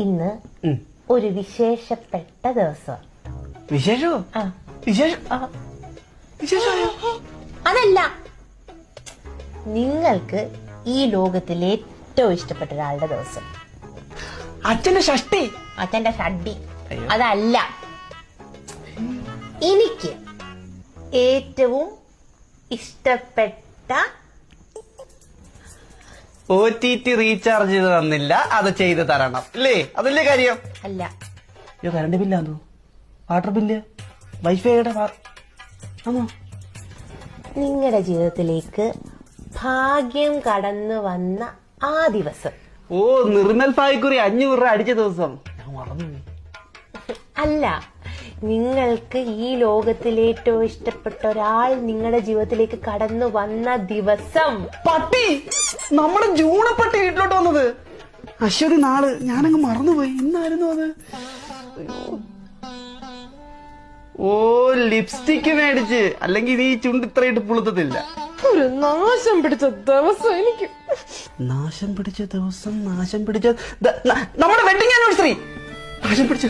ഇന്ന് ഒരു വിശേഷപ്പെട്ട ദിവസം. വിശേഷോ? അതല്ല, നിങ്ങൾക്ക് ഈ ലോകത്തിലെ ഏറ്റവും ഇഷ്ടപ്പെട്ട ഒരാളുടെ ദിവസം. അച്ഛന്റെ ഷഷ്ടി. അച്ഛന്റെ ഷഡ്ഡി അതല്ല, എനിക്ക് ഏറ്റവും ഇഷ്ടപ്പെട്ട OTT റീചാർജ് ചെയ്ത് തന്നില്ല, അത് ചെയ്ത് തരണം അല്ലേ? അതല്ലേ കാര്യം? അല്ല, കറണ്ട് ബില്ലാന്നോ, വാട്ടർ ബില്ല്, വൈഫൈയുടെ ആണോ? നിങ്ങളുടെ ജീവിതത്തിലേക്ക് ഭാഗ്യം കടന്നു വന്ന ആ ദിവസം. ഓ, നിർമ്മൽ പായ്ക്കുറി 500 രൂപ അടിച്ച ദിവസം. ഞാൻ മറന്നു. അല്ല, നിങ്ങൾക്ക് ഈ ലോകത്തിലെ ഏറ്റവും ഇഷ്ടപ്പെട്ട ഒരാൾ നിങ്ങളുടെ ജീവിതത്തിലേക്ക് കടന്നു വന്ന ദിവസം. പട്ടി, നമ്മുടെ ജൂണപ്പട്ടി വീട്ടിലോട്ട് വന്നത്. അശ്വതി നാള് ഞാനങ്ങ് മറന്നുപോയി. ഇന്നായിരുന്നു അത്. ഓ, ലിപ്സ്റ്റിക്ക് മേടിച്ച്, അല്ലെങ്കിൽ ഈ ചുണ്ട് ഇത്രയിട്ട് പുളുത്തത്തില്ല. ഒരു നാശം പിടിച്ച ദിവസം എനിക്ക്. നാശം പിടിച്ച ദിവസം, നാശം പിടിച്ച നമ്മുടെ വെഡിങ് ആനിവേഴ്സറി. നാശം പിടിച്ച